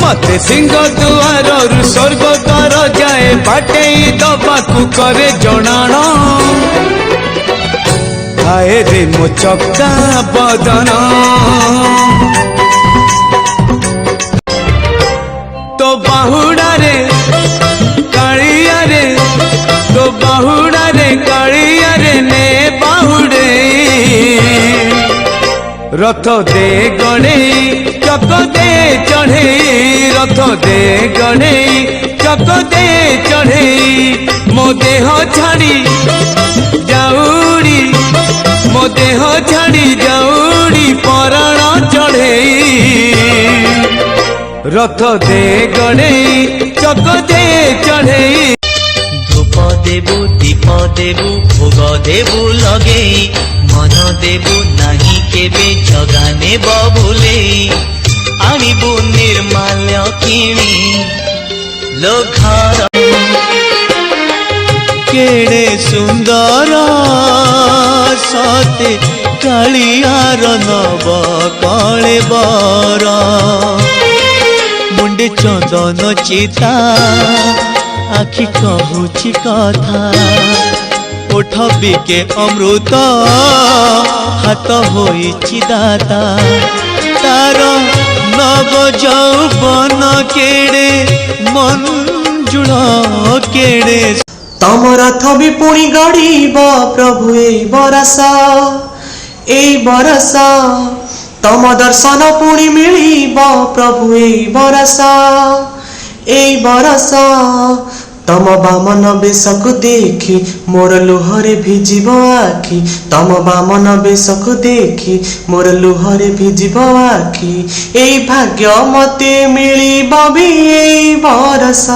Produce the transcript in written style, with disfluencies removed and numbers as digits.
मते सिंह दुआर स्वर्ग द्वार जाए बाटे दबाकू करे जणाण आए रे मो चक्का बदन तो बाहुड़ा रे कालिया रे तो बाहुड़ा रे कालिया रे ने बाहुड़े रथ दे गणे चक दे चढ़े रथ दे गणे चक दे चढ़े मो देह छाड़ी जाऊड़ी मो देह छाड़ी जाऊड़ी पराण चढ़े रथ दे गणे चक दे चढ़े धूप देबु दीप देबु भोग देबु लगे मन देबु नाही केबे जगाने बबुले आनिबु निर्माल्य किणी लो घर केड़े सुंदर सते कालियार नव कले बर मुंडे चंदन चिता आखि कहूची कथा ओठ बिके अमृत हाथ होइछि दाता तार नव यौवन केड़े मंजुल केड़े तम रथ भी पुणी गढ़ब प्रभु ए बरस तम दर्शन पुणी मिलिब प्रभु ए बरस तम बामन बेशक देखी मोर लुहरे भिजिब आखि तम बामन बेशक देखी मोर लुहरे भिजिब आखि ए भाग्य मते मिलिब भी ए बरस।